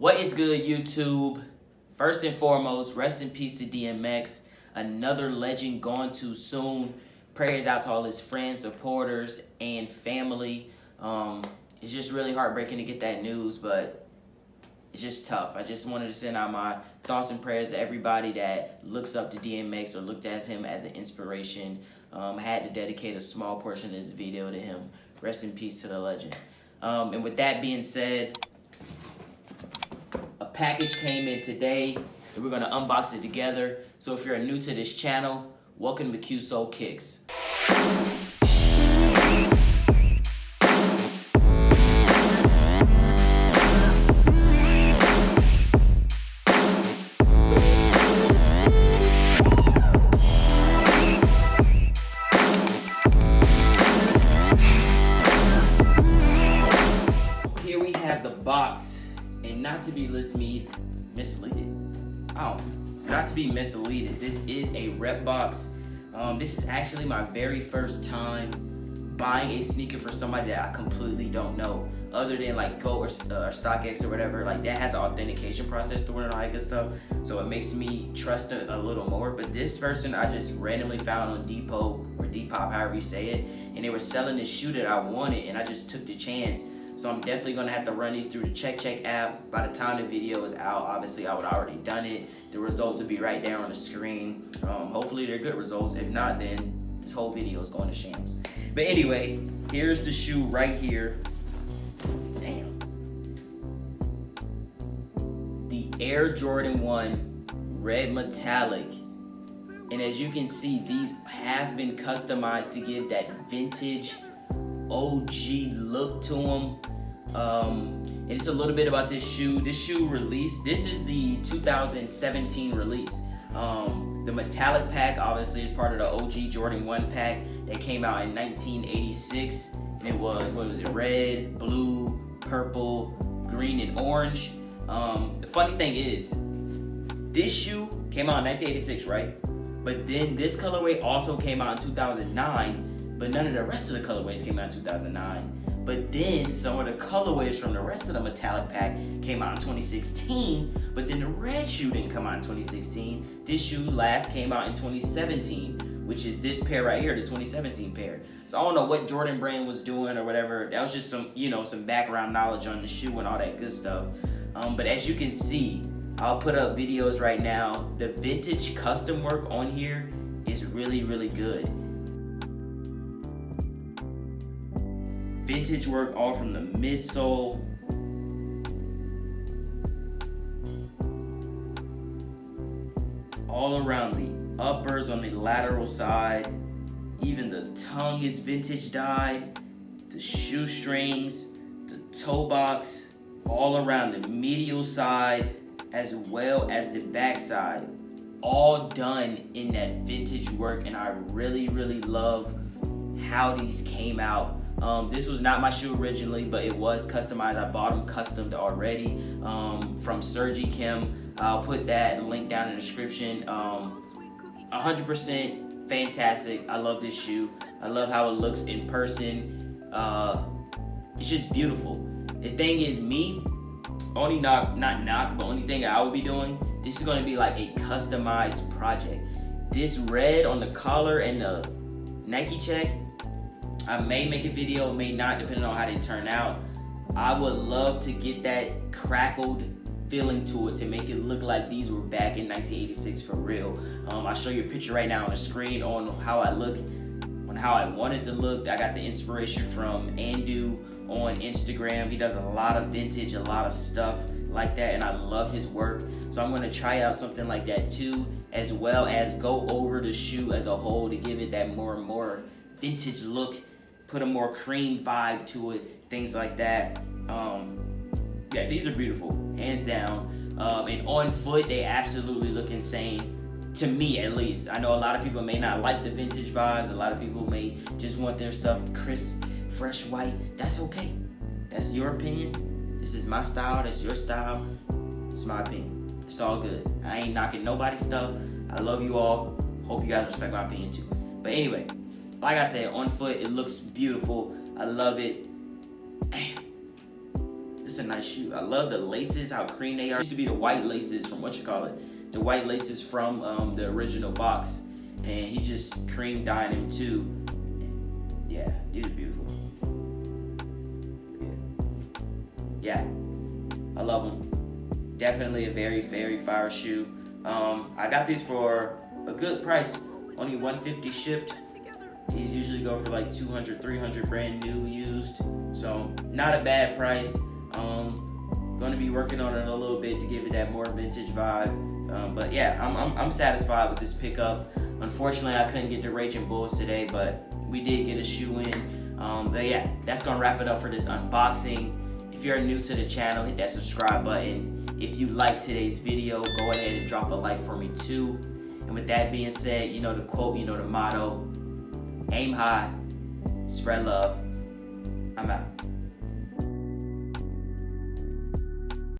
What is good, YouTube? First and foremost, rest in peace to DMX. Another legend gone too soon. Prayers out to all his friends, supporters, and family. It's just really heartbreaking to get that news, but it's just tough. I just wanted to send out my thoughts and prayers to everybody that looks up to DMX or looked at him as an inspiration. Had to dedicate a small portion of this video to him. Rest in peace to the legend. And with that being said, a package came in today, and we're going to unbox it together. So if you're new to this channel, welcome to Q Soul Kicks. Here we have the box, and not to be misleaded, this is a rep box. This is actually my very first time buying a sneaker for somebody that I completely don't know, other than like Go or StockX or whatever. Like, that has an authentication process to it and all that good stuff, so it makes me trust it a little more. But this person I just randomly found on Depot or Depop, however you say it, and they were selling this shoe that I wanted, and I just took the chance. So I'm definitely gonna have to run these through the Check app. By the time the video is out, obviously I would already done it. The results will be right there on the screen. Hopefully they're good results. If not, then this whole video is going to shams. But anyway, here's the shoe right here. Damn. The Air Jordan 1 red metallic. And as you can see, these have been customized to give that vintage OG look to them. And it's a little bit about this shoe. This shoe released, this is the 2017 release. The metallic pack obviously is part of the OG Jordan 1 pack that came out in 1986, and it was, what was it, red, blue, purple, green, and orange. The funny thing is, this shoe came out in 1986, right? But then this colorway also came out in 2009, but none of the rest of the colorways came out in 2009. But then some of the colorways from the rest of the metallic pack came out in 2016, but then the red shoe didn't come out in 2016. This shoe last came out in 2017, which is this pair right here, the 2017 pair. So I don't know what Jordan Brand was doing or whatever. That was just some, some background knowledge on the shoe and all that good stuff. But as you can see, I'll put up videos right now. The vintage custom work on here is really, really good. Vintage work all from the midsole, all around the uppers on the lateral side. Even the tongue is vintage dyed, the shoestrings, the toe box, all around the medial side as well as the back side, all done in that vintage work. And I really, really love how these came out. This was not my shoe originally, but it was customized. I bought them customed already from Sergi Kim. I'll put that link down in the description. 100% fantastic. I love this shoe. I love how it looks in person. It's just beautiful. The thing is, only thing I will be doing, this is going to be like a customized project. This red on the collar and the Nike check, I may make a video, may not, depending on how they turn out. I would love to get that crackled feeling to it to make it look like these were back in 1986 for real. I'll show you a picture right now on the screen on how I look, on how I wanted to look. I got the inspiration from Andu on Instagram. He does a lot of vintage, a lot of stuff like that, and I love his work. So I'm gonna try out something like that too, as well as go over the shoe as a whole to give it that more and more vintage look, put a more cream vibe to it, things like that. Yeah, these are beautiful, hands down. And on foot, they absolutely look insane, to me at least. I know a lot of people may not like the vintage vibes. A lot of people may just want their stuff crisp, fresh, white. That's okay. That's your opinion. This is my style, that's your style. It's my opinion. It's all good. I ain't knocking nobody's stuff. I love you all. Hope you guys respect my opinion too. But anyway, like I said, on foot, it looks beautiful. I love it. Damn. It's a nice shoe. I love the laces, how cream they are. It used to be the white laces from the white laces from the original box, and he just cream dyed them too. Yeah, these are beautiful. Yeah, I love them. Definitely a very, very fire shoe. I got these for a good price, only $150 shipped. These usually go for like $200, $300 brand new used, so not a bad price. Gonna be working on it a little bit to give it that more vintage vibe. But yeah, I'm satisfied with this pickup. Unfortunately, I couldn't get the Raging Bulls today, but we did get a shoe in. But yeah, that's gonna wrap it up for this unboxing. If you're new to the channel, hit that subscribe button. If you like today's video, go ahead and drop a like for me too. And with that being said, you know the quote, you know the motto, aim high, spread love. I'm out.